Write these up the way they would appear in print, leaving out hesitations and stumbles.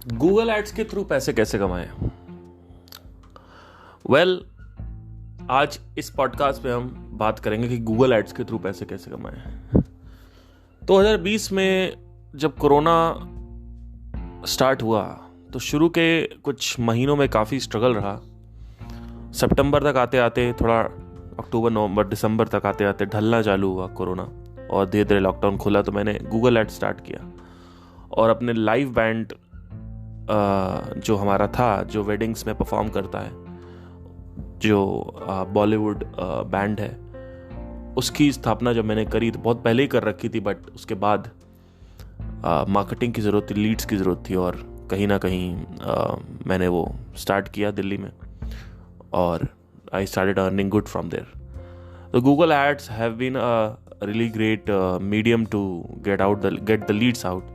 Google ads के through पैसे कैसे कमाएं? वेल, आज इस पॉडकास्ट में हम बात करेंगे कि गूगल एड्स के थ्रू पैसे कैसे कमाएं। 2020 में जब कोरोना स्टार्ट हुआ तो शुरू के कुछ महीनों में काफ़ी स्ट्रगल रहा। सितंबर तक आते आते, थोड़ा अक्टूबर नवंबर दिसंबर तक आते आते ढलना चालू हुआ कोरोना, और धीरे धीरे लॉकडाउन खुला तो मैंने गूगल एड स्टार्ट किया और अपने लाइव बैंड जो हमारा था, जो वेडिंग्स में परफॉर्म करता है, जो बॉलीवुड बैंड है, उसकी स्थापना जब मैंने करी तो बहुत पहले ही कर रखी थी, बट उसके बाद मार्केटिंग की ज़रूरत थी, लीड्स की ज़रूरत थी, और कहीं ना कहीं मैंने वो स्टार्ट किया दिल्ली में, और I started earning good from there. तो Google ads have been a really great medium to get the leads out,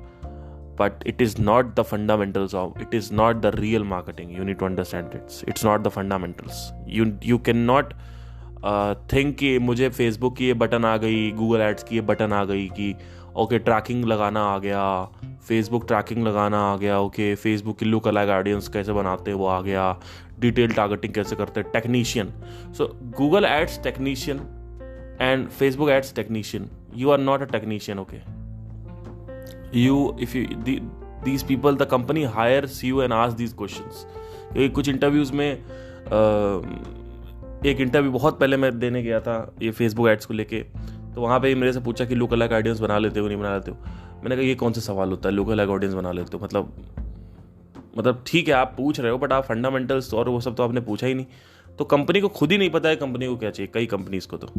but it is not the fundamentals of it. Is not the real marketing. You need to understand it's not the fundamentals. You cannot think कि मुझे Facebook की ये button आ गई, Google ads की ये button आ गई कि okay trekking लगाना आ गया, फेसबुक ट्रैकिंग लगाना आ गया, ओके फेसबुक की लुक अलग ऑडियंस कैसे बनाते हैं वो आ गया, डिटेल टारगेटिंग कैसे करते हैं, technician. So Google ads technician and Facebook ads technician. You are not a technician, okay? These people, the company hires you and asks these questions. कुछ इंटरव्यूज में एक इंटरव्यू बहुत पहले मैं देने गया था ये फेसबुक एड्स को लेके, तो वहाँ पे मेरे से पूछा कि लुक अलग ऑडियंस बना लेते हो नहीं बना लेते हो। मैंने कहा ये कौन सा सवाल होता है, लुक अलग ऑडियंस बना लेते हो? मतलब ठीक है आप पूछ रहे हो, बट आप फंडामेंटल्स और वो सब तो आपने पूछा ही नहीं। तो कंपनी को खुद ही नहीं पता है कंपनी को क्या चाहिए, कई कंपनीज को। तो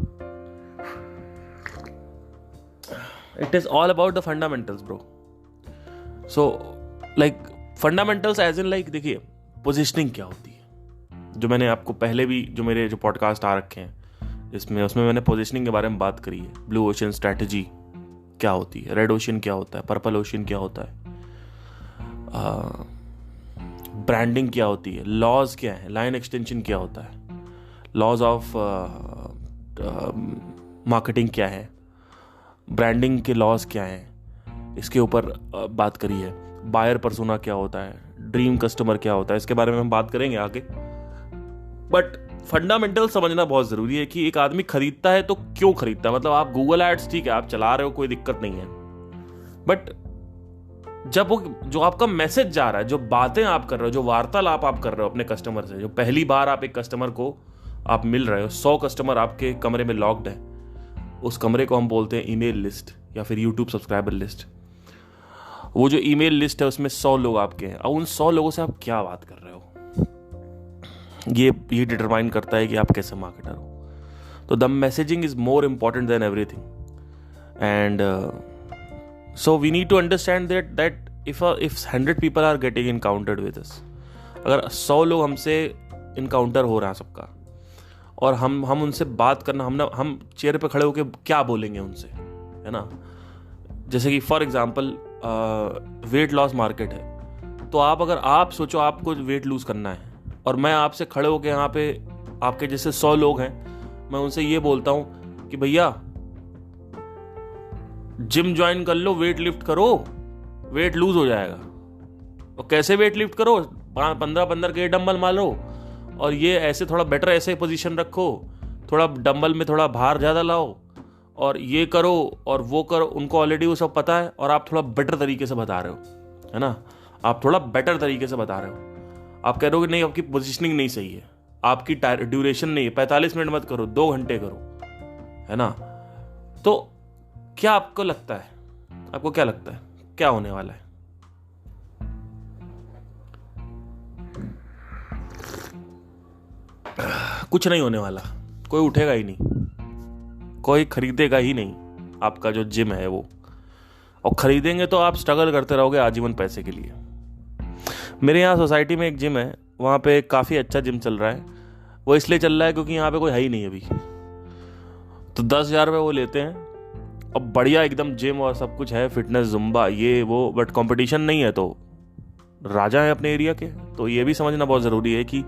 it is all about the fundamentals, bro. So like fundamentals as in like देखिए पोजीशनिंग क्या होती है, जो मैंने आपको पहले भी जो मेरे जो पॉडकास्ट आ रखे हैं उसमें मैंने पोजीशनिंग के बारे में बात करी है। ब्लू ओशन स्ट्रैटेजी क्या होती है, रेड ओशन क्या होता है, पर्पल ओशन क्या होता है, ब्रांडिंग क्या होती है, लॉज क्या है, लाइन एक्सटेंशन क्या होता है, लॉज ऑफ मार्केटिंग क्या है, ब्रांडिंग के लॉस क्या हैं, इसके ऊपर बात करी है। बायर पर्सोना क्या होता है, ड्रीम कस्टमर क्या होता है, इसके बारे में हम बात करेंगे आगे। बट फंडामेंटल समझना बहुत ज़रूरी है कि एक आदमी खरीदता है तो क्यों खरीदता है। मतलब आप गूगल एड्स ठीक है आप चला रहे हो, कोई दिक्कत नहीं है, बट जब वो जो आपका मैसेज जा रहा है, जो बातें आप कर रहे हो, जो वार्तालाप आप कर रहे हो अपने कस्टमर से, जो पहली बार आप एक कस्टमर को आप मिल रहे हो, 100 कस्टमर आपके कमरे में लॉक्ड है, उस कमरे को हम बोलते हैं ईमेल लिस्ट या फिर यूट्यूब सब्सक्राइबर लिस्ट। वो जो ईमेल लिस्ट है उसमें 100 लोग आपके हैं, और उन 100 लोगों से आप क्या बात कर रहे हो, ये डिटरमाइन करता है कि आप कैसे मार्केटर हो। तो the messaging is more important than everything, and so we need to understand that if 100 people are getting encountered with us, अगर 100 लोग हमसे इनकाउंटर हो रहा है सबका, और हम उनसे बात करना, हम चेयर पे खड़े होकर क्या बोलेंगे उनसे, है ना। जैसे कि for example weight loss market है, तो आप सोचो आपको वेट लूज करना है, और मैं आपसे खड़े होकर यहाँ पे आपके जैसे 100 लोग हैं, मैं उनसे ये बोलता हूँ कि भैया जिम ज्वाइन कर लो, वेट लिफ्ट करो, वेट लूज हो जाएगा। और कैसे वेट लिफ्ट करो, 15 के डंबल मारो, और ये ऐसे थोड़ा बेटर ऐसे पोजीशन रखो, थोड़ा डंबल में थोड़ा भार ज़्यादा लाओ, और ये करो और वो करो। उनको ऑलरेडी वो सब पता है, और आप थोड़ा बेटर तरीके से बता रहे हो, है ना। आप थोड़ा बेटर तरीके से बता रहे हो। आप कह रहे हो कि नहीं आपकी पोजीशनिंग नहीं सही है, आपकी ड्यूरेशन नहीं है, 45 मिनट मत करो, 2 घंटे करो, है ना। तो क्या आपको लगता है, आपको क्या लगता है क्या होने वाला है? कुछ नहीं होने वाला, कोई उठेगा ही नहीं, कोई खरीदेगा ही नहीं आपका जो जिम है वो, और खरीदेंगे तो आप स्ट्रगल करते रहोगे आजीवन पैसे के लिए। मेरे यहाँ सोसाइटी में एक जिम है, वहाँ पे काफ़ी अच्छा जिम चल रहा है। वो इसलिए चल रहा है क्योंकि यहाँ पे कोई है ही नहीं अभी। तो 10,000 रुपये वो लेते हैं, और बढ़िया एकदम जिम और सब कुछ है, फिटनेस जुम्बा ये वो, बट कंपटीशन नहीं है, तो राजा है अपने एरिया के। तो ये भी समझना बहुत ज़रूरी है कि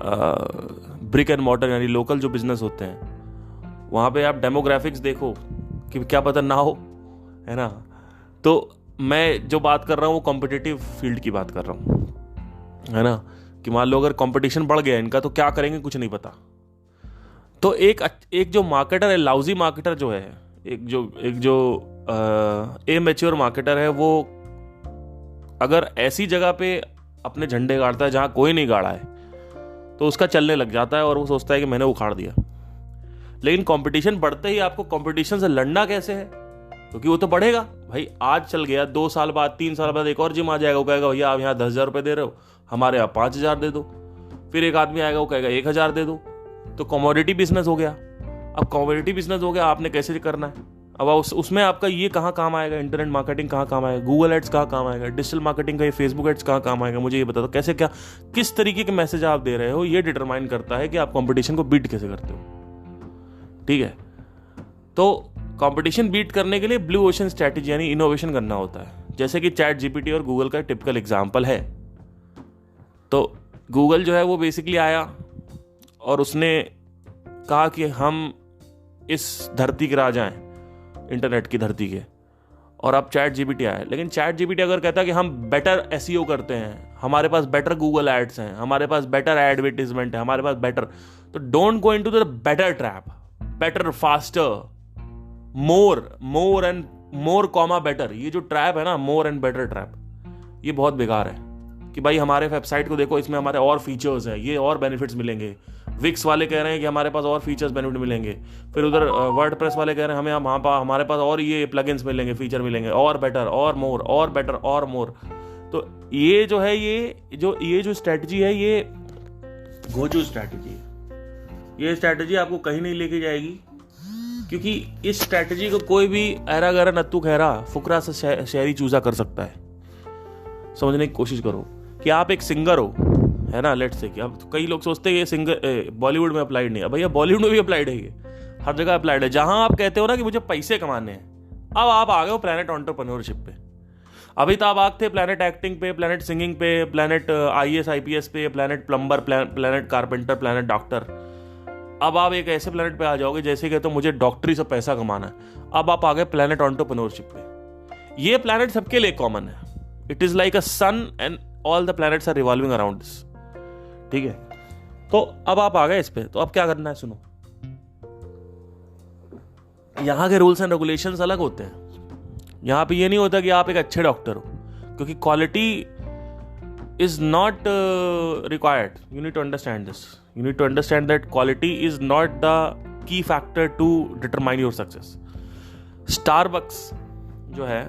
ब्रिक एंड मॉर्टर यानी लोकल जो बिजनेस होते हैं वहाँ पे आप डेमोग्राफिक्स देखो कि क्या पता ना हो, है ना। तो मैं जो बात कर रहा हूँ वो कॉम्पिटिटिव फील्ड की बात कर रहा हूँ, है ना, कि मान लो अगर कंपटीशन बढ़ गया इनका तो क्या करेंगे कुछ नहीं पता। तो एक जो मार्केटर है, लाउजी मार्केटर जो है, एक जो ए मैच्योर मार्केटर है, वो अगर ऐसी जगह पे अपने झंडे गाड़ता है जहां कोई नहीं गाड़ा है तो उसका चलने लग जाता है और वो सोचता है कि मैंने उखाड़ दिया। लेकिन कंपटीशन बढ़ते ही आपको कंपटीशन से लड़ना कैसे है, क्योंकि वो तो बढ़ेगा भाई। आज चल गया, 2 साल बाद 3 साल बाद एक और जिम आ जाएगा, वो कहेगा भैया आप यहाँ 10,000 रुपये दे रहे हो, हमारे यहाँ 5,000 दे दो। फिर एक आदमी आएगा, वो कहेगा 1,000 दे दो। तो कमोडिटी बिजनेस हो गया। अब कमोडिटी बिजनेस हो गया, आपने कैसे करना है? अब उसमें आपका ये कहाँ काम आएगा? इंटरनेट मार्केटिंग कहाँ काम आएगा? गूगल एड्स कहाँ काम आएगा? डिजिटल मार्केटिंग का ये फेसबुक एड्स कहाँ काम आएगा? मुझे ये बता दो, कैसे, क्या, किस तरीके के मैसेज आप दे रहे हो, ये डिटरमाइन करता है कि आप कंपटीशन को बीट कैसे करते हो। ठीक है, तो कंपटीशन बीट करने के लिए ब्लू ओशन स्ट्रैटेजी यानी इनोवेशन करना होता है, जैसे कि चैट जीपीटी और गूगल का टिपिकल एग्जाम्पल है। तो गूगल जो है वो बेसिकली आया और उसने कहा कि हम इस धरती के राजा हैं, इंटरनेट की धरती के, और अब चैट जीपीटी आया। लेकिन चैट जीपीटी अगर कहता है कि हम बेटर एसईओ करते हैं, हमारे पास बेटर गूगल एड्स हैं, हमारे पास बेटर एडवर्टीजमेंट है, हमारे पास बेटर, तो don't go into the better trap. Better, faster, more and more comma better, ये जो ट्रैप है ना, मोर एंड बेटर ट्रैप, ये बहुत बेकार है। कि भाई हमारे वेबसाइट को देखो, इसमें हमारे और फीचर्स हैं, ये और बेनिफिट्स मिलेंगे। विक्स वाले कह रहे हैं कि हमारे पास और फीचर्स बेनिफिट मिलेंगे, फिर उधर वर्डप्रेस वाले कह रहे हैं हमारे पास और ये प्लगइन्स मिलेंगे, फीचर मिलेंगे, और बेटर, और मोर, और बेटर, और मोर। तो ये जो है, ये जो स्ट्रैटेजी है, ये घोचू स्ट्रैटेजी है। ये स्ट्रैटेजी आपको कहीं नहीं लेके जाएगी, क्योंकि इस स्ट्रैटेजी को कोई भी ऐरा गैरा नत्तू खैरा फुकरा से शहरी चूजा कर सकता है। समझने की कोशिश करो कि आप एक सिंगर हो, है ना, लेट्स से कि अब कई लोग सोचते हैं ये सिंगर बॉलीवुड में अप्लाइड नहीं है। भैया बॉलीवुड में भी अप्लाइड है, ये हर जगह अप्लाइड है। जहां आप कहते हो ना कि मुझे पैसे कमाने हैं, अब आप आ गए हो प्लैनेट एंटरप्रेन्योरशिप पे। अभी तो आप थे प्लैनेट एक्टिंग पे, प्लैनेट सिंगिंग पे, प्लैनेट IAS IPS पे, planet plumber, planet carpenter, planet doctor. अब आप एक ऐसे प्लैनेट पे आ जाओगे जैसे कहते हो मुझे डॉक्टरी से पैसा कमाना है। अब आप आ गए प्लैनेट एंटरप्रेन्योरशिप पे। ये प्लैनेट सबके लिए कॉमन है। It is like a sun and all the planets are revolving around this. ठीक है, तो अब आप आ गए इस पे, तो अब क्या करना है सुनो। यहां के रूल्स एंड रेगुलेशंस अलग होते हैं। यहां पे ये नहीं होता कि आप एक अच्छे डॉक्टर हो, क्योंकि quality is not required. You need to understand this. You need to understand that quality is not the key factor to determine your success. Starbucks जो है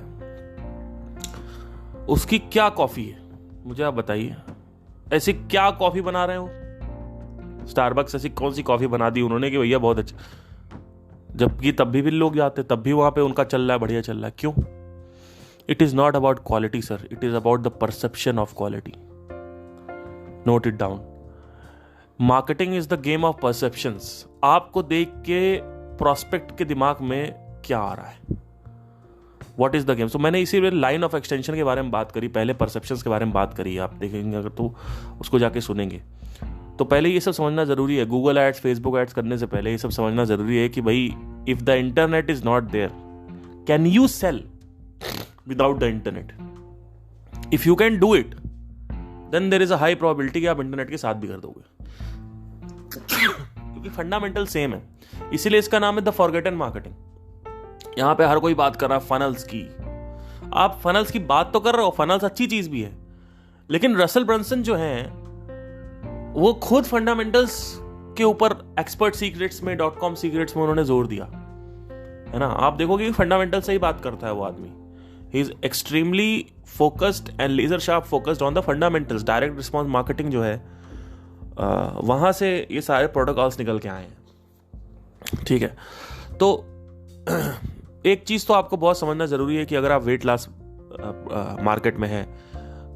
उसकी क्या कॉफी है, मुझे आप बताइए। ऐसी क्या कॉफी बना रहे हो स्टारबक्स? ऐसी कौन सी कॉफी बना दी उन्होंने कि भैया बहुत अच्छा, जबकि तब भी लोग जाते, तब भी वहां पे उनका चल रहा है, बढ़िया चल रहा है। क्यों? It is not about quality sir, it is about the perception of quality. Note it down. Marketing is the game of perceptions. आपको देख के प्रोस्पेक्ट के दिमाग में क्या आ रहा है, व्हाट इज द गेम। सो मैंने इसीलिए लाइन ऑफ एक्सटेंशन के बारे में बात करी, पहले परसेप्शंस के बारे में बात करी। आप देखेंगे अगर तो उसको जाके सुनेंगे, तो पहले ये सब समझना जरूरी है। गूगल एड्स, फेसबुक एड्स करने से पहले ये सब समझना जरूरी है कि भाई if the internet is not there, can you sell without the internet? If you can do it, then there is a high probability कि आप इंटरनेट के साथ भी कर दोगे, क्योंकि फंडामेंटल सेम है। इसीलिए इसका नाम है द फॉरगेटन मार्केटिंग। यहां पे हर कोई बात कर रहा है फनल्स की। आप फनल्स की बात तो कर रहे हो, फनल्स अच्छी चीज भी है, लेकिन रसल ब्रंसन जो है वो खुद फंडामेंटल्स के ऊपर एक्सपर्ट सीक्रेट्स में, .com सीक्रेट्स में उन्होंने जोर दिया, है ना। आप देखोगे कि फंडामेंटल से ही बात करता है वो आदमी। He is extremely focused and laser sharp focused on the fundamentals. Direct response marketing जो है वहां से ये सारे प्रोटोकॉल्स निकल के आए हैं। ठीक है, तो एक चीज तो आपको बहुत समझना जरूरी है कि अगर आप वेट लॉस मार्केट में हैं,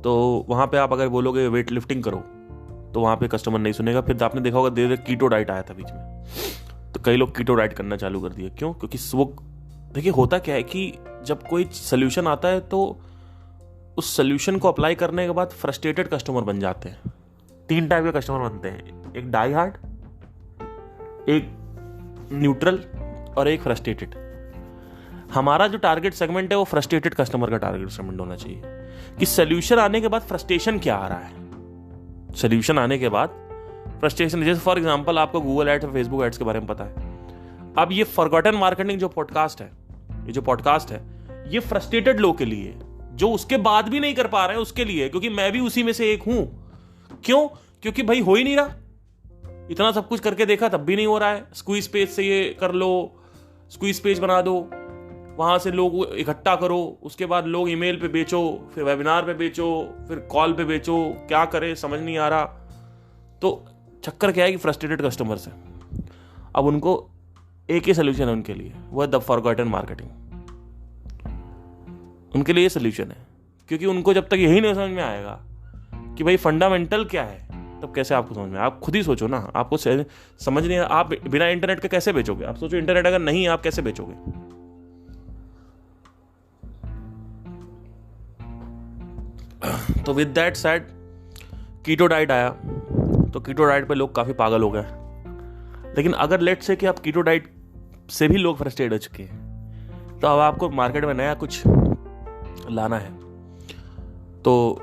तो वहां पे आप अगर बोलोगे वेट लिफ्टिंग करो, तो वहां पे कस्टमर नहीं सुनेगा। फिर आपने देखा होगा धीरे धीरे कीटो डाइट आया था बीच में, तो कई लोग कीटो डाइट करना चालू कर दिए। क्यों? क्योंकि वो देखिए होता क्या है कि जब कोई सोल्यूशन आता है तो उस सोल्यूशन को अप्लाई करने के बाद फ्रस्ट्रेटेड कस्टमर बन जाते हैं। 3 टाइप के कस्टमर बनते हैं, एक डाई हार्ड, एक न्यूट्रल और एक फ्रस्ट्रेटेड। हमारा जो टारगेट सेगमेंट है वो फ्रस्ट्रेटेड कस्टमर का टारगेट सेगमेंट होना चाहिए, कि सोल्यूशन आने के बाद फ्रस्ट्रेशन क्या आ रहा है। सोल्यूशन आने के बाद फ्रस्ट्रेशन, जैसे फॉर एग्जांपल आपको गूगल एड्स और फेसबुक एड्स के बारे में पता है। अब ये फॉरगॉटन मार्केटिंग जो पॉडकास्ट है, ये जो पॉडकास्ट है, ये फ्रस्ट्रेटेड लोग के लिए, जो उसके बाद भी नहीं कर पा रहे हैं उसके लिए, क्योंकि मैं भी उसी में से एक हूं। क्यों? क्योंकि भाई हो ही नहीं रहा, इतना सब कुछ करके देखा तब भी नहीं हो रहा है। स्क्वीज पेज से ये कर लो, स्क्वीज पेज बना दो, वहां से लोग इकट्ठा करो, उसके बाद लोग ईमेल पे बेचो, फिर वेबिनार पे बेचो, फिर कॉल पे बेचो, क्या करें समझ नहीं आ रहा। तो चक्कर क्या है कि फ्रस्ट्रेटेड कस्टमर्स हैं। अब उनको एक ही सोल्यूशन है उनके लिए, वो है द फॉरगॉटन मार्केटिंग। उनके लिए ये सोल्यूशन है, क्योंकि उनको जब तक यही नहीं समझ में आएगा कि भाई फंडामेंटल क्या है, तब कैसे आपको समझ में। आप खुद ही सोचो ना, आपको समझ नहीं, आप बिना इंटरनेट के कैसे बेचोगे? आप सोचो, इंटरनेट अगर नहीं, आप कैसे बेचोगे? तो with that said, keto diet आया, तो कीटो डाइट पे लोग काफी पागल हो गए। लेकिन अगर लेट से कि आप कीटो डाइट से भी लोग फ्रस्ट्रेट हो चुके हैं, तो अब आपको मार्केट में नया कुछ लाना है। तो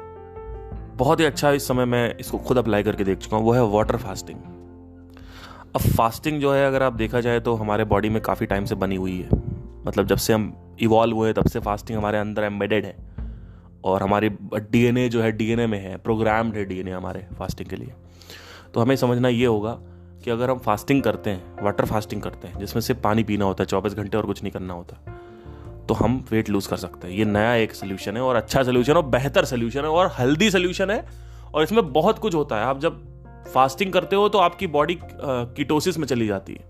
बहुत ही अच्छा, इस समय मैं इसको खुद अप्लाई करके देख चुका हूँ, वो है वाटर फास्टिंग। अब फास्टिंग जो है, अगर आप देखा जाए तो हमारे बॉडी में काफ़ी टाइम से बनी हुई है। मतलब जब से हम इवॉल्व हुए तब से फास्टिंग हमारे अंदर एम्बेडेड है, और हमारी डीएनए जो है, डीएनए में है, प्रोग्राम्ड है डीएनए हमारे फास्टिंग के लिए। तो हमें समझना ये होगा कि अगर हम फास्टिंग करते हैं, वाटर फास्टिंग करते हैं, जिसमें से पानी पीना होता है 24 घंटे और कुछ नहीं करना होता, तो हम वेट लूज कर सकते हैं। ये नया एक सोल्यूशन है, और अच्छा सोल्यूशन और बेहतर सोल्यूशन है, और हेल्दी सोल्यूशन है, और इसमें बहुत कुछ होता है। आप जब फास्टिंग करते हो तो आपकी बॉडी कीटोसिस में चली जाती है,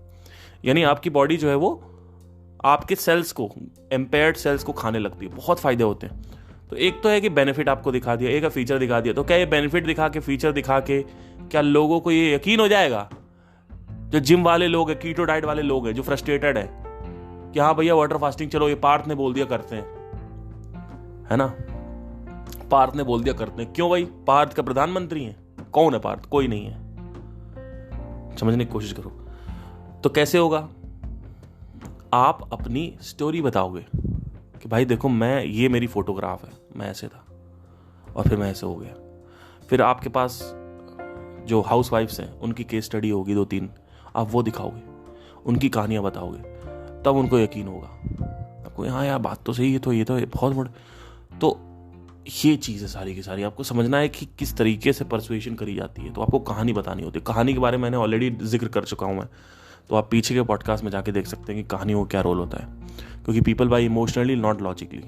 यानी आपकी बॉडी जो है वो आपके सेल्स को, एम्पेयर्ड सेल्स को खाने लगती है। बहुत फायदे होते हैं। तो एक तो है कि बेनिफिट आपको दिखा दिया, एक फीचर दिखा दिया। तो क्या ये बेनिफिट दिखा के, फीचर दिखा के, क्या लोगों को ये यकीन हो जाएगा, जो जिम वाले लोग हैं, कीटो डाइट वाले लोग हैं, जो फ्रस्ट्रेटेड है कि हाँ भैया वाटर फास्टिंग, चलो ये पार्थ ने बोल दिया करते हैं, है ना, पार्थ ने बोल दिया करते हैं। क्यों भाई? पार्थ का प्रधानमंत्री है? कौन है पार्थ? कोई नहीं है। समझने की कोशिश करो। तो कैसे होगा? आप अपनी स्टोरी बताओगे कि भाई देखो, मैं, ये मेरी फोटोग्राफ है, मैं ऐसे था और फिर मैं ऐसे हो गया। फिर आपके पास जो हाउस वाइफ्स हैं उनकी केस स्टडी होगी 2-3, आप वो दिखाओगे, उनकी कहानियां बताओगे, तब उनको यकीन होगा आपको, हाँ यार बात तो सही है, तो ये तो बहुत बड़ा। तो ये चीज़ है सारी की सारी। आपको समझना है कि किस तरीके से परसुएशन करी जाती है। तो आपको कहानी बतानी होती है। कहानी के बारे में मैंने ऑलरेडी जिक्र कर चुका हूँ मैं, तो आप पीछे के पॉडकास्ट में जाके देख सकते हैं कि कहानी को क्या रोल होता है। क्योंकि people buy emotionally, not logically.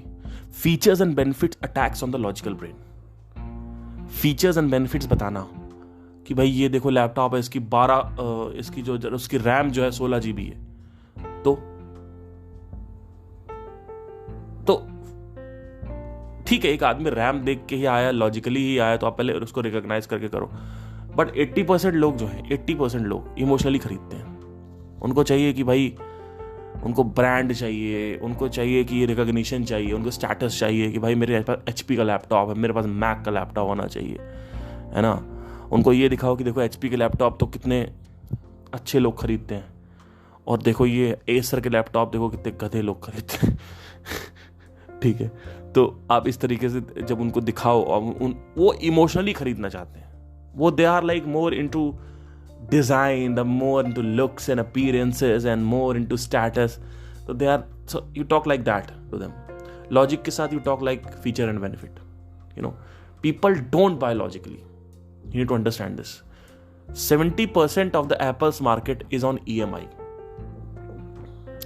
Features and benefits attacks on the logical brain. Features and benefits बताना कि भाई ये देखो लैपटॉप है, इसकी 12 इसकी जो उसकी रैम जो है 16 GB है। तो ठीक है, एक आदमी रैम देख के ही आया, लॉजिकली ही आया, तो आप पहले उसको रिकॉग्नाइज करके करो। बट 80% लोग जो हैं, 80% लोग इमोशनली खरीदते हैं। उनको चाहिए कि भाई, उनको ब्रांड चाहिए, उनको चाहिए कि रिकॉग्निशन चाहिए, उनको स्टेटस चाहिए कि भाई मेरे पास HP का लैपटॉप है, मेरे पास मैक का लैपटॉप होना चाहिए, है ना। उनको ये दिखाओ कि देखो HP के लैपटॉप तो कितने अच्छे लोग खरीदते हैं, और देखो ये एसर के लैपटॉप देखो कितने गधे लोग खरीदते हैं। ठीक है, तो आप इस तरीके से जब उनको दिखाओ, और वो इमोशनली खरीदना चाहते हैं, वो they are like more into design, the more into looks and appearances and more into status. So they are, so you talk like that to them. Logic के साथ you talk like feature and benefit. You know, people don't buy logically. You need to understand this. 70% of the Apple's market is on EMI.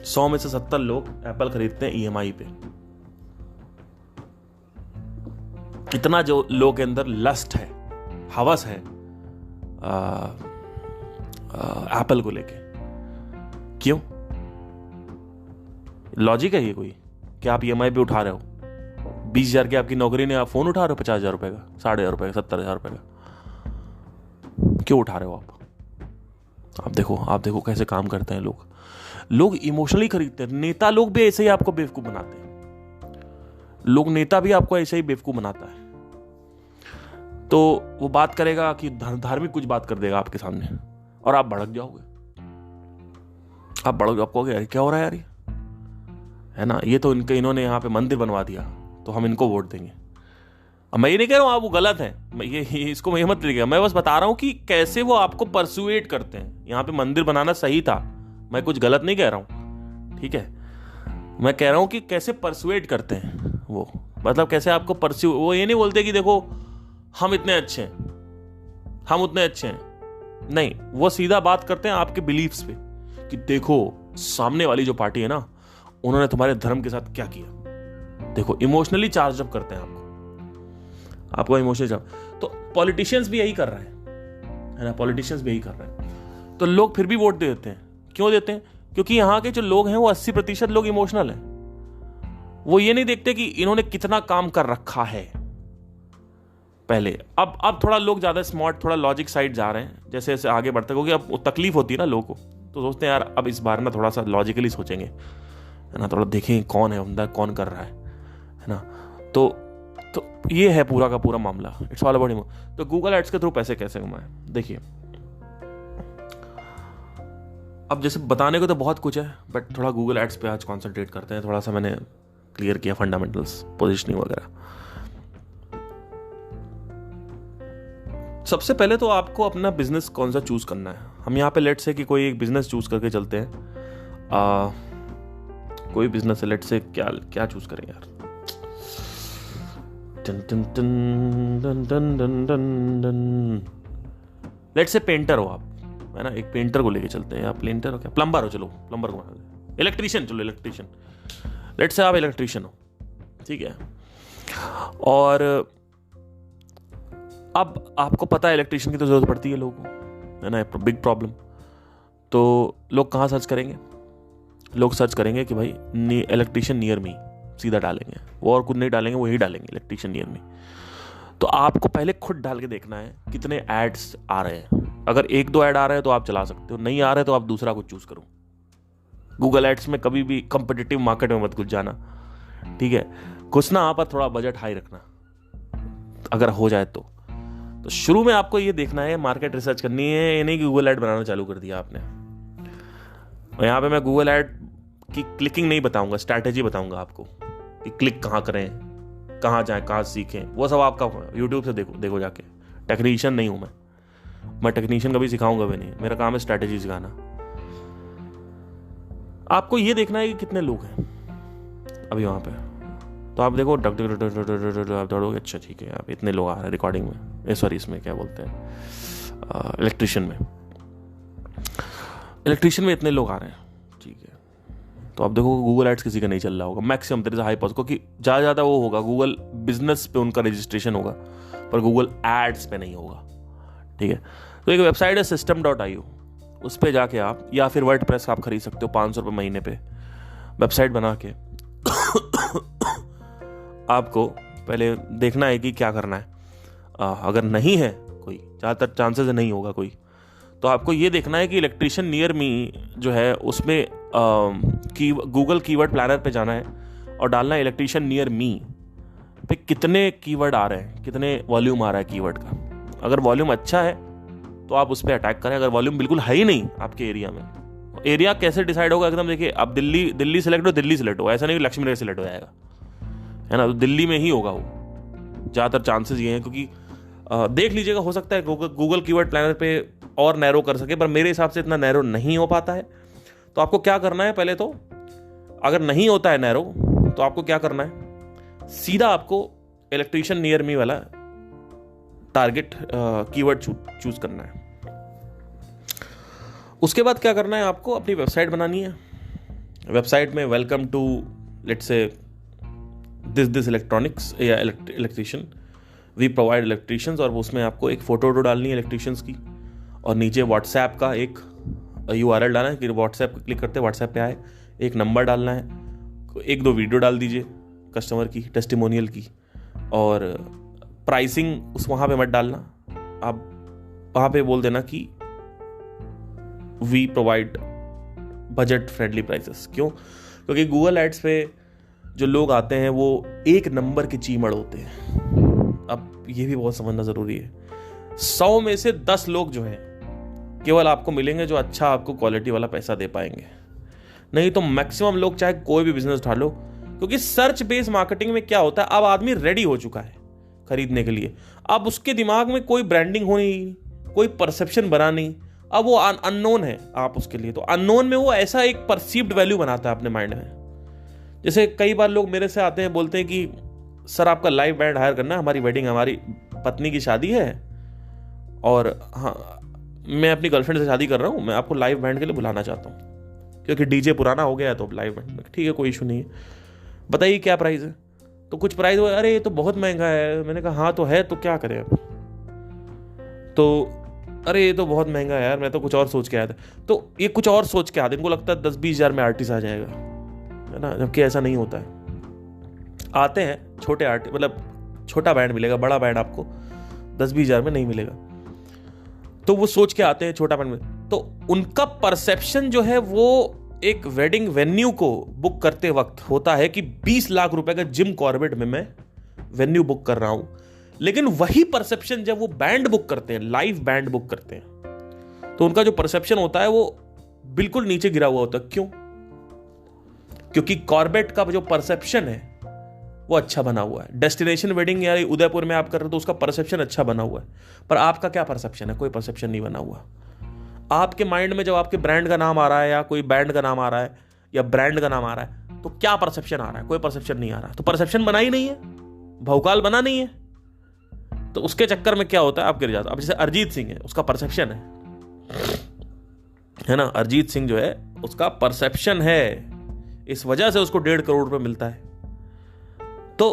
100 में से 70 लोग Apple खरीदते हैं EMI पे। इतना जो लोग के अंदर लस्ट है, हवस है एप्पल को लेके। क्यों? लॉजिक है ये कोई कि आप EMI पे उठा रहे हो? 20,000 की आपकी नौकरी ने, आप फोन उठा रहे हो 50,000 रुपए का, 60,000 रुपए का, 70,000 रुपए का? क्यों उठा रहे हो आप देखो कैसे काम करते हैं लोग। लोग इमोशनली खरीदते हैं। नेता लोग भी ऐसे ही आपको बेवकूफ बनाते हैं। नेता भी आपको ऐसे ही बेवकूफ बनाता है। तो वो बात करेगा कि धार्मिक कुछ बात कर देगा आपके सामने, और आप भड़क जाओगे। आप भड़क, आपको क्या हो रहा है यार, है ना, ये तो इन्होंने यहाँ पे मंदिर बनवा दिया तो हम इनको वोट देंगे। अब मैं ये नहीं कह रहा हूँ आप वो गलत है, मैं ये इसको मैं मत लीजिएगा, मैं बस बता रहा हूँ कि कैसे वो आपको परसुएट करते हैं। यहाँ पे मंदिर बनाना सही था, मैं कुछ गलत नहीं कह रहा हूँ, ठीक है, मैं कह रहा हूँ कि कैसे परसुएट करते हैं वो, मतलब कैसे आपको वो ये नहीं बोलते कि देखो हम इतने अच्छे हैं, हम उतने अच्छे हैं, नहीं, वो सीधा बात करते हैं आपके बिलीफ्स पे कि देखो सामने वाली जो पार्टी है ना, उन्होंने तुम्हारे धर्म के साथ क्या किया, देखो इमोशनली चार्ज अप करते हैं आपको इमोशनली चार्ज। तो पॉलिटिशियंस भी यही कर रहे हैं, है ना, पॉलिटिशियंस भी यही कर रहे हैं। तो लोग फिर भी वोट दे देते हैं, क्यों देते हैं? क्योंकि यहां के जो लोग हैं वो 80% लोग इमोशनल हैं, वो ये नहीं देखते कि इन्होंने कितना काम कर रखा है पहले। अब थोड़ा लोग ज्यादा स्मार्ट, थोड़ा लॉजिक साइड जा रहे हैं जैसे जैसे आगे बढ़ते, क्योंकि अब तकलीफ होती है ना लोगों को, तो सोचते हैं यार अब इस बार ना थोड़ा सा लॉजिकली सोचेंगे, है ना, थोड़ा देखें कौन है बंदा, कौन कर रहा है ना। तो ये है पूरा का पूरा मामला, इट्स ऑल अबाउट। तो गूगल एड्स के थ्रू पैसे कैसे कमाए, देखिए अब जैसे बताने को तो बहुत कुछ है, बट थोड़ा गूगल एड्स पे आज कॉन्सेंट्रेट करते हैं, थोड़ा सा मैंने क्लियर किया फंडामेंटल्स, पोजिशनिंग वगैरह। सबसे पहले तो आपको अपना बिजनेस कौन सा चूज करना है। हम यहाँ पे लेट से कि कोई एक बिजनेस चूज करके चलते हैं, कोई बिजनेस है, लेट से क्या चूज करें यार, लेट से पेंटर हो आप, है ना, एक पेंटर को लेके चलते हैं, आप पेंटर हो क्या, प्लम्बर हो, चलो प्लम्बर को बना दे, इलेक्ट्रीशियन, चलो इलेक्ट्रीशियन, लेट से आप इलेक्ट्रीशियन हो, ठीक है। और अब आपको पता है इलेक्ट्रीशियन की तो जरूरत पड़ती है लोगों को, है ना, बिग प्रॉब्लम। तो लोग कहाँ सर्च करेंगे, लोग सर्च करेंगे कि भाई इलेक्ट्रीशियन नियर मी, सीधा डालेंगे, वो और कुछ नहीं डालेंगे, वही डालेंगे इलेक्ट्रीशियन नियर मी। तो आपको पहले खुद डाल के देखना है कितने एड्स आ रहे हैं। अगर 1-2 ऐड आ रहे हैं तो आप चला सकते हो, नहीं आ रहे तो आप दूसरा कुछ चूज करो। गूगल एड्स में कभी भी कंपिटिटिव मार्केट में मत घुस जाना, ठीक है, घुसना आप पर थोड़ा बजट हाई रखना अगर हो जाए तो। शुरू में आपको ये देखना है, मार्केट रिसर्च करनी है, ये नहीं कि गूगल ऐड बनाना चालू कर दिया आपने। और यहाँ पे मैं गूगल ऐड की क्लिकिंग नहीं बताऊंगा, स्ट्रैटेजी बताऊंगा आपको कि क्लिक कहाँ करें, कहाँ जाएं, कहाँ सीखें, वो सब आपका यूट्यूब से देखो जाके। टेक्नीशियन नहीं हूं मैं टेक्नीशियन कभी सिखाऊंगा भी नहीं, मेरा काम है स्ट्रैटेजी सिखाना। आपको ये देखना है कि कितने लोग हैं अभी वहां पे, तो आप देखो आप दौड़ोगे, अच्छा ठीक है, आप इतने लोग आ रहे हैं रिकॉर्डिंग में, सॉरी इसमें क्या बोलते हैं, इलेक्ट्रीशियन में इतने लोग आ रहे हैं, ठीक है। तो आप देखो गूगल एड्स किसी का नहीं चल रहा होगा, maximum there is high pause, क्योंकि ज़्यादा वो होगा गूगल बिजनेस पे उनका रजिस्ट्रेशन होगा, पर गूगल एड्स पे नहीं होगा, ठीक है। तो एक वेबसाइट है system.io, उस पर जाके आप, या फिर वर्डप्रेस आप खरीद सकते हो 500 रुपये महीने पे, वेबसाइट बना के आपको पहले देखना है कि क्या करना है। अगर नहीं है कोई, ज़्यादातर चांसेस नहीं होगा कोई, तो आपको ये देखना है कि इलेक्ट्रीशियन नियर मी जो है उसमें गूगल कीवर्ड प्लानर पे जाना है और डालना है इलेक्ट्रीशियन नियर मी पे कितने कीवर्ड आ रहे हैं, कितने वॉल्यूम आ रहा है कीवर्ड का। अगर वॉल्यूम अच्छा है तो आप उस पर अटैक करें, अगर वॉल्यूम बिल्कुल है ही नहीं आपके एरिया में, एरिया कैसे डिसाइड होगा एकदम, देखिए अब दिल्ली सेलेक्ट हो, दिल्ली सेलेक्ट हो, ऐसा नहीं कि लक्ष्मी नगर सेलेक्ट हो जाएगा, है ना, तो दिल्ली में ही होगा वो, ज़्यादातर चांसेस ये हैं। क्योंकि देख लीजिएगा, हो सकता है गूगल कीवर्ड प्लानर पे और नैरो कर सके, पर मेरे हिसाब से इतना नैरो नहीं हो पाता है। तो आपको क्या करना है, पहले तो अगर नहीं होता है नैरो, तो आपको क्या करना है, सीधा आपको इलेक्ट्रीशियन नियर मी वाला टारगेट कीवर्ड चूज करना है। उसके बाद क्या करना है, आपको अपनी वेबसाइट बनानी है। वेबसाइट में welcome to let's say this electronics या इलेक्ट्रीशियन, वी प्रोवाइड इलेक्ट्रीशियंस, और उसमें आपको एक फोटो डालनी है इलेक्ट्रीशियंस की, और नीचे व्हाट्सएप का एक URL डालना है कि व्हाट्सएप क्लिक करते व्हाट्सएप पे आए, एक नंबर डालना है, 1-2 वीडियो डाल दीजिए कस्टमर की, टेस्टिमोनियल की, और प्राइसिंग उस वहाँ पे मत डालना, आप वहाँ पे बोल देना कि we provide budget friendly prices. क्यों? क्योंकि गूगल एड्स पे जो लोग आते हैं वो एक नंबर के चीमड़ होते हैं। अब ये भी बहुत समझना ज़रूरी है, 100 में से 10 लोग जो हैं केवल आपको मिलेंगे जो अच्छा आपको क्वालिटी वाला पैसा दे पाएंगे, नहीं तो मैक्सिमम लोग चाहे कोई भी बिजनेस उठा लो, क्योंकि सर्च बेस्ड मार्केटिंग में क्या होता है, अब आदमी रेडी हो चुका है खरीदने के लिए, अब उसके दिमाग में कोई ब्रांडिंग हो नहीं, कोई परसेप्शन बना नहीं, अब वो अननोन है आप उसके लिए, तो अननोन में वो ऐसा एक परसीव्ड वैल्यू बनाता है अपने माइंड में। जैसे कई बार लोग मेरे से आते हैं, बोलते हैं कि सर आपका लाइव बैंड हायर करना, हमारी वेडिंग, हमारी पत्नी की शादी है और हाँ मैं अपनी गर्लफ्रेंड से शादी कर रहा हूँ, मैं आपको लाइव बैंड के लिए बुलाना चाहता हूँ, क्योंकि डीजे पुराना हो गया है तो लाइव बैंड। ठीक है, कोई इशू नहीं है, बताइए क्या प्राइस है। तो कुछ प्राइस हुआ, अरे ये तो बहुत महंगा है। मैंने कहा हाँ तो है, तो क्या करें अब, तो अरे ये तो बहुत महंगा है यार, मैं तो कुछ और सोच के आया था। तो ये कुछ और सोच के आते, इनको लगता है 10-20 हज़ार में आर्टिस्ट आ जाएगा, है ना, जबकि ऐसा नहीं होता है। आते हैं छोटे आर्टिस्ट, मतलब छोटा बैंड मिलेगा, बड़ा बैंड आपको 10-20 हज़ार में नहीं मिलेगा, तो वो सोच के आते हैं छोटा बैंड में। तो उनका परसेप्शन जो है वो एक वेडिंग वेन्यू को बुक करते वक्त होता है कि 20 लाख रुपए का जिम कॉर्बेट में मैं वेन्यू बुक कर रहा हूं। लेकिन वही परसेप्शन जब वो बैंड बुक करते हैं, लाइव बैंड बुक करते हैं, तो उनका जो परसेप्शन होता है वो बिल्कुल नीचे गिरा हुआ होता है। क्यों? क्योंकि कॉर्बेट का जो परसेप्शन है वो अच्छा बना हुआ है। डेस्टिनेशन वेडिंग या उदयपुर में आप कर रहे हो तो उसका परसेप्शन अच्छा बना हुआ है, पर आपका क्या परसेप्शन है? कोई परसेप्शन नहीं बना हुआ। आपके माइंड में जब आपके ब्रांड का नाम आ रहा है या कोई बैंड का नाम आ रहा है या ब्रांड का नाम आ रहा है, तो क्या परसेप्शन आ रहा है? कोई परसेप्शन नहीं आ रहा। तो परसेप्शन बना ही नहीं है, भौकाल बना नहीं है, तो उसके चक्कर में क्या होता है, आप गिर जाते। अब जैसे अरिजीत सिंह है, उसका परसेप्शन है ना, अरिजीत सिंह जो है उसका परसेप्शन है, इस वजह से उसको 1.5 करोड़ रुपए मिलता है। तो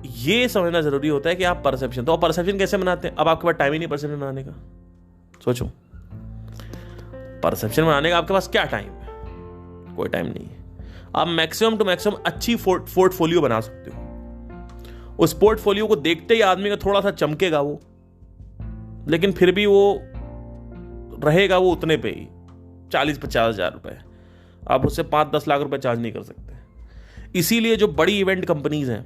ये समझना जरूरी होता है कि आप परसेप्शन, तो परसेप्शन कैसे बनाते हैं? अब आपके पास टाइम ही नहीं परसेप्शन बनाने का। सोचो, परसेप्शन बनाने का आपके पास क्या टाइम है? कोई टाइम नहीं है। आप मैक्सिमम टू मैक्सिमम अच्छी पोर्टफोलियो बना सकते हो। उस पोर्टफोलियो को देखते ही आदमी का थोड़ा सा चमकेगा वो, लेकिन फिर भी वो रहेगा वो उतने पे ही, 40-50 हज़ार रुपए। आप उससे 5-10 लाख रुपए चार्ज नहीं कर सकते। इसीलिए जो बड़ी इवेंट कंपनीज हैं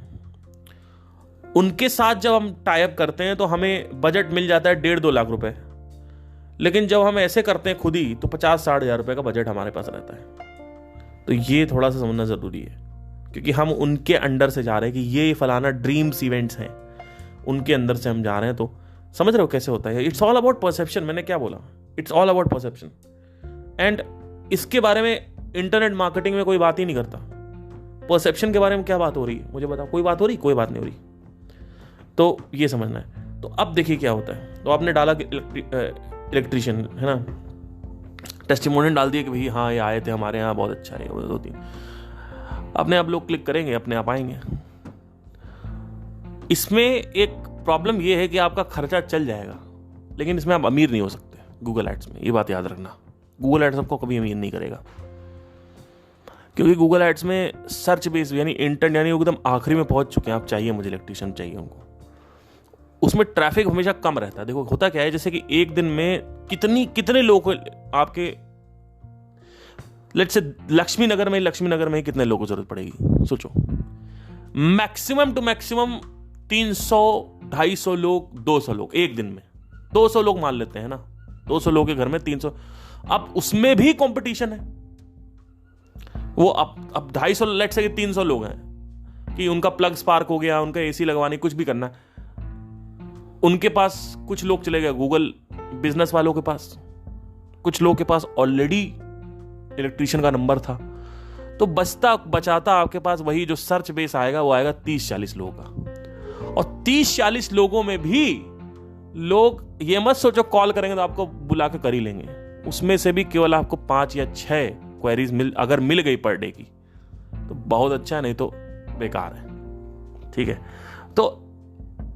उनके साथ जब हम टाई अप करते हैं तो हमें बजट मिल जाता है 1.5-2 लाख रुपए, लेकिन जब हम ऐसे करते हैं खुद ही तो 50-60 हज़ार रुपए का बजट हमारे पास रहता है। तो ये थोड़ा सा समझना जरूरी है, क्योंकि हम उनके अंडर से जा रहे हैं कि ये फलाना ड्रीम्स इवेंट्स हैं, उनके अंदर से हम जा रहे हैं। तो समझ रहे हो कैसे होता है? It's all about perception. मैंने क्या बोला? It's all about perception. And इसके बारे में इंटरनेट मार्केटिंग में कोई बात ही नहीं करता। परसेप्शन के बारे में क्या बात हो रही है मुझे बताओ? कोई बात हो रही? कोई बात नहीं हो रही। तो ये समझना है। तो अब देखिए क्या होता है। तो आपने डाला कि इलेक्ट्रीशियन है ना, टेस्टिमोनियल डाल दिया कि भाई हाँ ये आए थे हमारे यहाँ, बहुत अच्छा है, 2-3 अपने आप लोग क्लिक करेंगे, अपने आप आएंगे। इसमें एक प्रॉब्लम ये है कि आपका खर्चा चल जाएगा, लेकिन इसमें आप अमीर नहीं हो सकते गूगल एड्स में। ये बात याद रखना, गूगल एड्स आपको कभी अमीर नहीं करेगा, क्योंकि गूगल एड्स में सर्च बेस यानी इंटरनेट यानी एकदम आखिरी में पहुंच चुके हैं। आप चाहिए मुझे इलेक्ट्रीशियन चाहिए उनको, उसमें ट्रैफिक हमेशा कम रहता है। देखो होता क्या है, जैसे कि एक दिन में कितने लोग आपके, लेट्स से लक्ष्मी नगर में कितने लोगों को जरूरत पड़ेगी? सोचो, मैक्सिमम टू मैक्सिमम 300-250 लोग, 200 लोग एक दिन में, 200 लोग मान लेते हैं ना, 200 लोगों के घर में 300। अब उसमें भी कंपटीशन है। वो अब 250, लेट्स से 300 लोग हैं कि उनका प्लग स्पार्क हो गया, उनका एसी लगवानी, कुछ भी करना है, उनके पास कुछ लोग चले गए गूगल बिजनेस वालों के पास, कुछ लोगों के पास ऑलरेडी इलेक्ट्रीशियन का नंबर था, तो बचाता आपके पास वही जो सर्च बेस आएगा, वो आएगा 30-40 लोगों का। और 30-40 लोगों में भी लोग ये मत सोचो कॉल करेंगे तो आपको बुला के कर ही लेंगे, उसमें से भी केवल आपको 5 या 6 क्वेरीज अगर मिल गई पर डे की तो बहुत अच्छा, नहीं तो बेकार है। ठीक है, तो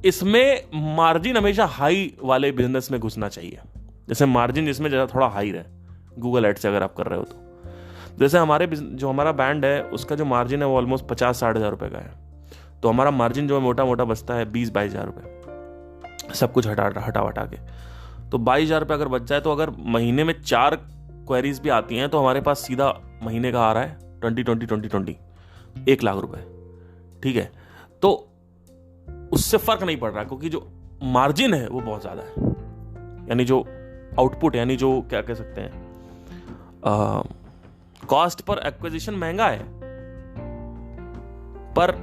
इसमें मार्जिन हमेशा हाई वाले बिजनेस में घुसना चाहिए। जैसे मार्जिन जिसमें ज़्यादा थोड़ा हाई रहे, गूगल एड से अगर आप कर रहे हो तो। जैसे हमारा बैंड है उसका जो मार्जिन है वो ऑलमोस्ट 50-60 हज़ार रुपये का है, तो हमारा मार्जिन जो है मोटा मोटा बचता है 20-22 हज़ार रुपये, सब कुछ हटा के। तो 22 हज़ार रुपये अगर बच जाए, तो अगर महीने में 4 क्वेरीज भी आती हैं, तो हमारे पास सीधा महीने का आ रहा है 20 1 लाख रुपए। ठीक है, तो उससे फर्क नहीं पड़ रहा, क्योंकि जो मार्जिन है वो बहुत ज्यादा है, यानी जो आउटपुट, यानी जो क्या कह सकते हैं, कॉस्ट पर एक्विजिशन महंगा है, पर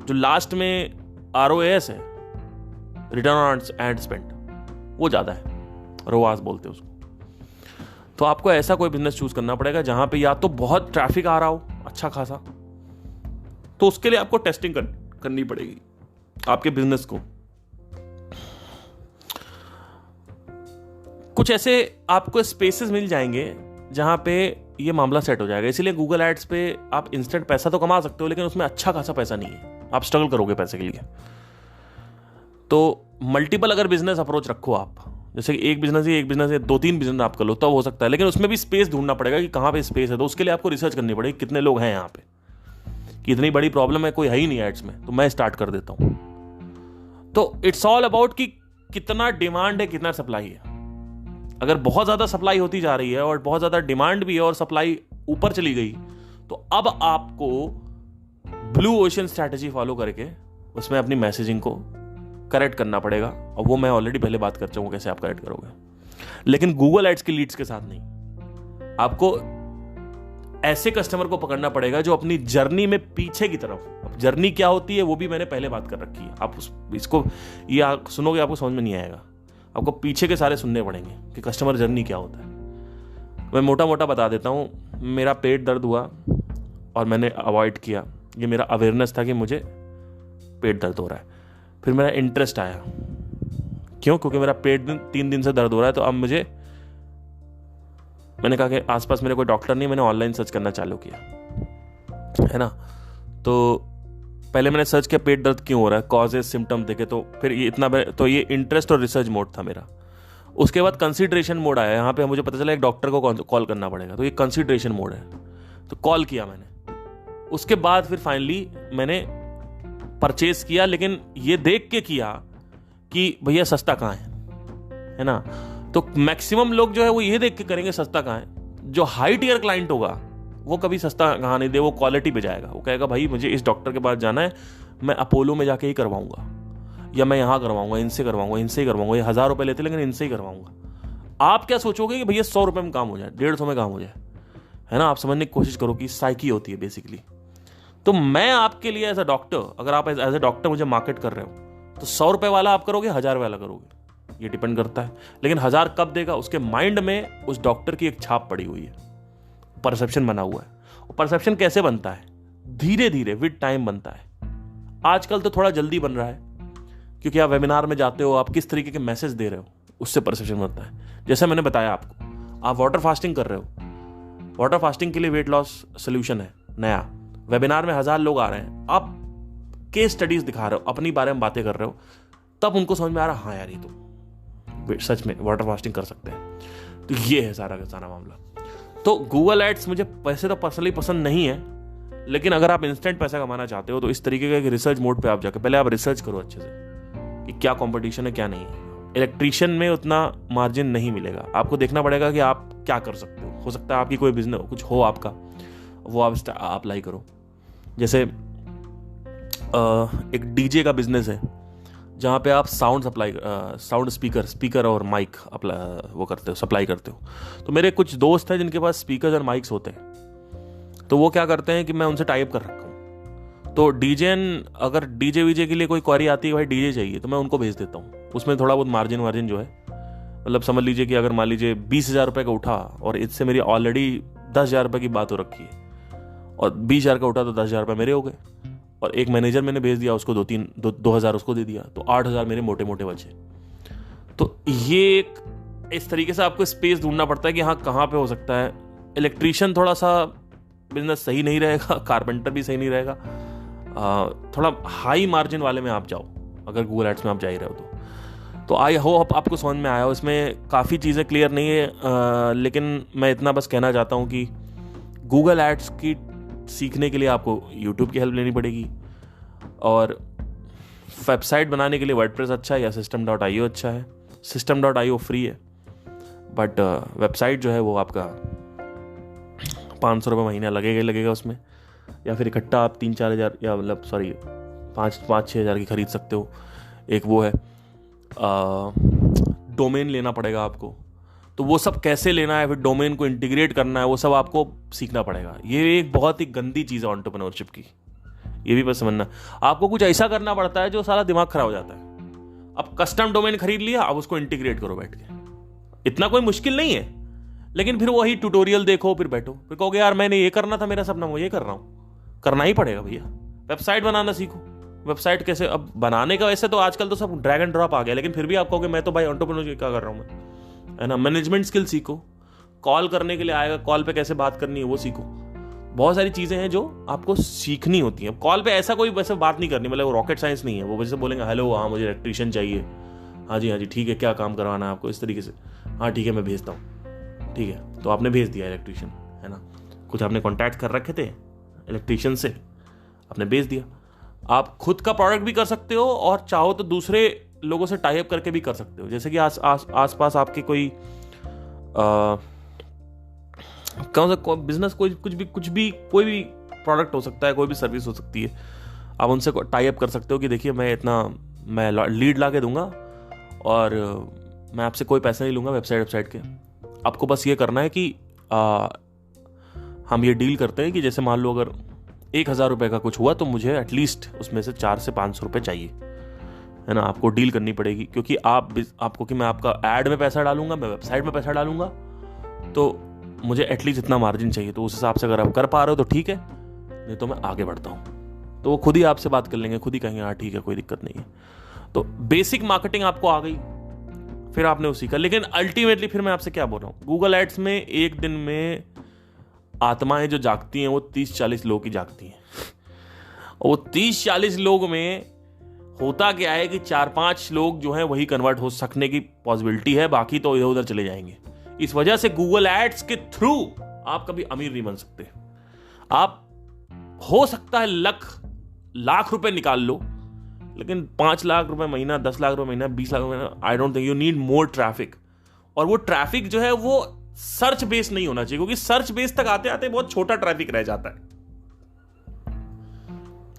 जो लास्ट में ROAS है, रिटर्न ऑन एड स्पेंड, वो ज्यादा है, रोआस बोलते हैं उसको। तो आपको ऐसा कोई बिजनेस चूज करना पड़ेगा जहां पे या तो बहुत ट्रैफिक आ रहा हो अच्छा खासा, तो उसके लिए आपको टेस्टिंग करनी पड़ेगी आपके बिजनेस को। कुछ ऐसे आपको स्पेसेस मिल जाएंगे जहां पे ये मामला सेट हो जाएगा। इसीलिए गूगल एड्स पे आप इंस्टेंट पैसा तो कमा सकते हो, लेकिन उसमें अच्छा खासा पैसा नहीं है, आप स्ट्रगल करोगे पैसे के लिए। तो मल्टीपल अगर बिजनेस अप्रोच रखो आप, जैसे एक बिजनेस है 2-3 बिजनेस आप कर लो, तब हो सकता है, लेकिन उसमें भी स्पेस ढूंढना पड़ेगा कि कहां पे स्पेस है। तो उसके लिए आपको रिसर्च करनी पड़ेगी कितने लोग हैं यहाँ पे, कि इतनी बड़ी प्रॉब्लम है, कोई है ही नहीं एड्स में, तो मैं स्टार्ट कर देता हूं। तो इट्स ऑल अबाउट कि कितना डिमांड है, कितना सप्लाई है। अगर बहुत ज्यादा सप्लाई होती जा रही है और बहुत ज्यादा डिमांड भी है और सप्लाई ऊपर चली गई, तो अब आपको ब्लू ओशन स्ट्रैटेजी फॉलो करके उसमें अपनी मैसेजिंग को करेक्ट करना पड़ेगा। और वो मैं ऑलरेडी पहले बात कर चुका हूं कैसे आप करेक्ट करोगे, लेकिन गूगल एड्स की लीड्स के साथ नहीं। आपको ऐसे कस्टमर को पकड़ना पड़ेगा जो अपनी जर्नी में पीछे की तरफ, अब जर्नी क्या होती है वो भी मैंने पहले बात कर रखी है। आप इसको ये सुनोगे आपको समझ में नहीं आएगा, आपको पीछे के सारे सुनने पड़ेंगे कि कस्टमर जर्नी क्या होता है। मैं मोटा मोटा बता देता हूँ। मेरा पेट दर्द हुआ और मैंने अवॉइड किया, ये मेरा अवेयरनेस था कि मुझे पेट दर्द हो रहा है। फिर मेरा इंटरेस्ट आया, क्यों? क्योंकि मेरा पेट 3 दिन से दर्द हो रहा है। तो अब मैंने कहा कि आसपास मेरे कोई डॉक्टर नहीं, मैंने ऑनलाइन सर्च करना चालू किया, है ना। तो पहले मैंने सर्च किया पेट दर्द क्यों हो रहा है, कॉजेज सिम्टम देखे, तो फिर ये तो ये इंटरेस्ट और रिसर्च मोड था मेरा। उसके बाद कंसीडरेशन मोड आया, यहाँ पे मुझे पता चला एक डॉक्टर को कॉल करना पड़ेगा, तो ये कंसीडरेशन मोड है। तो कॉल किया मैंने, उसके बाद फिर फाइनली मैंने परचेज किया, लेकिन ये देख के किया कि भैया सस्ता कहाँ है ना। तो मैक्सिमम लोग जो है वो ये देख के करेंगे सस्ता कहाँ है। जो हाई टियर क्लाइंट होगा वो कभी सस्ता कहाँ नहीं दे, वो क्वालिटी पे जाएगा। वो कहेगा भाई मुझे इस डॉक्टर के पास जाना है, मैं अपोलो में जाके ही करवाऊंगा, या मैं यहाँ करवाऊंगा, इनसे करवाऊंगा, इनसे ही करवाऊंगा। ये 1000 रुपए लेते लेकिन इनसे ही करवाऊंगा। आप क्या सोचोगे कि भैया 100 रुपए में काम हो जाए, 150 में काम हो जाए, है ना। आप समझने की कोशिश करो कि साइकी होती है बेसिकली। तो मैं आपके लिए एज अ डॉक्टर, अगर आप एज ए डॉक्टर मुझे मार्केट कर रहे हो, तो 100 रुपए वाला आप करोगे, 1000 वाला करोगे, ये डिपेंड करता है। लेकिन 1000 कब देगा, उसके माइंड में उस डॉक्टर की एक छाप पड़ी हुई है, परसेप्शन बना हुआ है। परसेप्शन कैसे बनता है? धीरे धीरे विद टाइम बनता है। आजकल तो थोड़ा जल्दी बन रहा है, क्योंकि आप वेबिनार में जाते हो, आप किस तरीके के मैसेज दे रहे हो, उससे परसेप्शन बनता है। जैसे मैंने बताया आपको, आप वाटर फास्टिंग कर रहे हो, वाटर फास्टिंग के लिए वेट लॉस सोल्यूशन है नया, वेबिनार में 1000 लोग आ रहे हैं, आप केस स्टडीज दिखा रहे हो, अपनी बारे में बातें कर रहे हो, तब उनको समझ में आ रहा हाँ यार ये तो सच में वाटर फास्टिंग कर सकते हैं। तो ये है सारा का सारा मामला। तो गूगल एड्स मुझे वैसे तो पर्सनली पसंद नहीं है, लेकिन अगर आप इंस्टेंट पैसा कमाना चाहते हो तो इस तरीके का एक रिसर्च मोड पे आप जाकर पहले आप रिसर्च करो अच्छे से कि क्या कंपटीशन है क्या नहीं है। इलेक्ट्रीशियन में उतना मार्जिन नहीं मिलेगा, आपको देखना पड़ेगा कि आप क्या कर सकते हो सकता है आपकी कोई बिजनेस कुछ हो आपका, वो आप अप्लाई करो। जैसे एक डीजे का बिजनेस है जहाँ पे आप साउंड स्पीकर और माइक वो करते हो, सप्लाई करते हो। तो मेरे कुछ दोस्त हैं जिनके पास स्पीकर और माइक्स होते हैं, तो वो क्या करते हैं कि मैं उनसे टाइप कर रखा हूँ। तो अगर डीजे वीजे के लिए कोई क्वेरी आती है भाई डीजे चाहिए, तो मैं उनको भेज देता हूँ। उसमें थोड़ा बहुत मार्जिन जो है, मतलब समझ लीजिए कि अगर मान लीजिए 20,000 रुपये का उठा और इससे मेरी ऑलरेडी 10,000 रुपये की बात हो रखी है, और 20,000 का उठा तो 10,000 रुपये मेरे हो गए, और एक मैनेजर मैंने भेज दिया उसको 2,000 उसको दे दिया, तो 8,000 मेरे मोटे मोटे बचे। तो ये इस तरीके से आपको स्पेस ढूंढना पड़ता है कि हाँ कहाँ पे हो सकता है। इलेक्ट्रीशियन थोड़ा सा बिजनेस सही नहीं रहेगा, कारपेंटर भी सही नहीं रहेगा, थोड़ा हाई मार्जिन वाले में आप जाओ अगर गूगल एड्स में आप जा ही रहे हो तो आई होप आपको समझ में आया हो। इसमें काफ़ी चीज़ें क्लियर नहीं है, लेकिन मैं इतना बस कहना चाहता हूँ कि गूगल एड्स की सीखने के लिए आपको यूट्यूब की हेल्प लेनी पड़ेगी, और वेबसाइट बनाने के लिए वर्डप्रेस अच्छा है या system.io अच्छा है। system.io फ्री है, बट वेबसाइट जो है वो आपका 500 रुपये महीना लगेगा उसमें, या फिर इकट्ठा आप 3-4 हज़ार या मतलब 5-6 हज़ार की खरीद सकते हो। एक वो है डोमेन लेना पड़ेगा आपको, तो वो सब कैसे लेना है, फिर डोमेन को इंटीग्रेट करना है, वो सब आपको सीखना पड़ेगा। ये एक बहुत ही गंदी चीज़ है एंटरप्रेन्योरशिप की, ये भी बस समझना। आपको कुछ ऐसा करना पड़ता है जो सारा दिमाग खराब हो जाता है। अब कस्टम डोमेन खरीद लिया, अब उसको इंटीग्रेट करो बैठ के, इतना कोई मुश्किल नहीं है। लेकिन फिर वही ट्यूटोरियल देखो, फिर बैठो, फिर कहोगे यार मैंने ये करना था, मेरा सपना, मैं ये कर रहा हूँ। करना ही पड़ेगा भैया। वेबसाइट बनाना सीखो, वेबसाइट कैसे अब बनाने का, वैसे तो आजकल तो सब ड्रैग एंड ड्रॉप आ गया, लेकिन फिर भी आप कहोगे मैं तो भाई एंटरप्रेन्योर क्या कर रहा हूँ मैं, है ना। मैनेजमेंट स्किल सीखो, कॉल करने के लिए आएगा, कॉल पे कैसे बात करनी है वो सीखो। बहुत सारी चीजें हैं जो आपको सीखनी होती हैं। कॉल पे ऐसा कोई वैसे बात नहीं करनी, मतलब रॉकेट साइंस नहीं है। वो वैसे बोलेंगे हेलो हाँ मुझे इलेक्ट्रीशियन चाहिए, हाँ जी ठीक है, क्या काम करवाना है आपको, इस तरीके से, हाँ ठीक है मैं भेजता हूँ, ठीक है। तो आपने भेज दिया इलेक्ट्रीशियन, है ना। कुछ आपने कॉन्टैक्ट कर रखे थे इलेक्ट्रीशियन से, आपने भेज दिया। आप खुद का प्रोडक्ट भी कर सकते हो और चाहो तो दूसरे लोगों से टाई अप करके भी कर सकते हो। जैसे कि आस पास आपके कोई कौन सा बिजनेस, कुछ भी कोई भी प्रोडक्ट हो सकता है, कोई भी सर्विस हो सकती है। आप उनसे टाई अप कर सकते हो कि देखिए मैं लीड ला के दूंगा और मैं आपसे कोई पैसा नहीं लूंगा वेबसाइट के। आपको बस ये करना है कि हम ये डील करते हैं कि जैसे मान लो अगर 1,000 रुपये का कुछ हुआ तो मुझे एटलीस्ट उसमें से 400 से 500 रुपये चाहिए, है ना। आपको डील करनी पड़ेगी, क्योंकि आपको कि मैं आपका ऐड में पैसा डालूंगा, मैं वेबसाइट में पैसा डालूंगा, तो मुझे एटलीस्ट इतना मार्जिन चाहिए। तो उस हिसाब से अगर आप कर पा रहे हो तो ठीक है, नहीं तो मैं आगे बढ़ता हूँ। तो वो खुद ही आपसे बात कर लेंगे, खुद ही कहेंगे हाँ ठीक है कोई दिक्कत नहीं है। तो बेसिक मार्केटिंग आपको आ गई, फिर आपने वो सीखा। लेकिन अल्टीमेटली फिर मैं आपसे क्या बोल रहा हूँ, गूगल एड्स में एक दिन में आत्माएं जो जागती हैं वो 30-40 लोग की जागती हैं। और वो 30-40 लोग में होता क्या है कि 4-5 लोग जो हैं वही कन्वर्ट हो सकने की पॉसिबिलिटी है, बाकी तो इधर उधर चले जाएंगे। इस वजह से गूगल एड्स के थ्रू आप कभी अमीर नहीं बन सकते। आप हो सकता है लाख रुपए निकाल लो, लेकिन 5 लाख रुपए महीना, 10 लाख रुपए महीना, 20 लाख रुपए महीना, I don't think. You need more traffic. और वो ट्रैफिक जो है वो सर्च बेस नहीं होना चाहिए, क्योंकि सर्च बेस तक आते आते बहुत छोटा ट्रैफिक रह जाता है,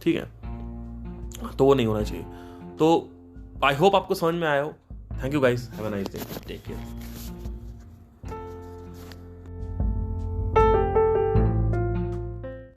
ठीक है। तो वो नहीं होना चाहिए। तो आई होप आपको समझ में आया हो। Thank you guys, have a nice day, take care.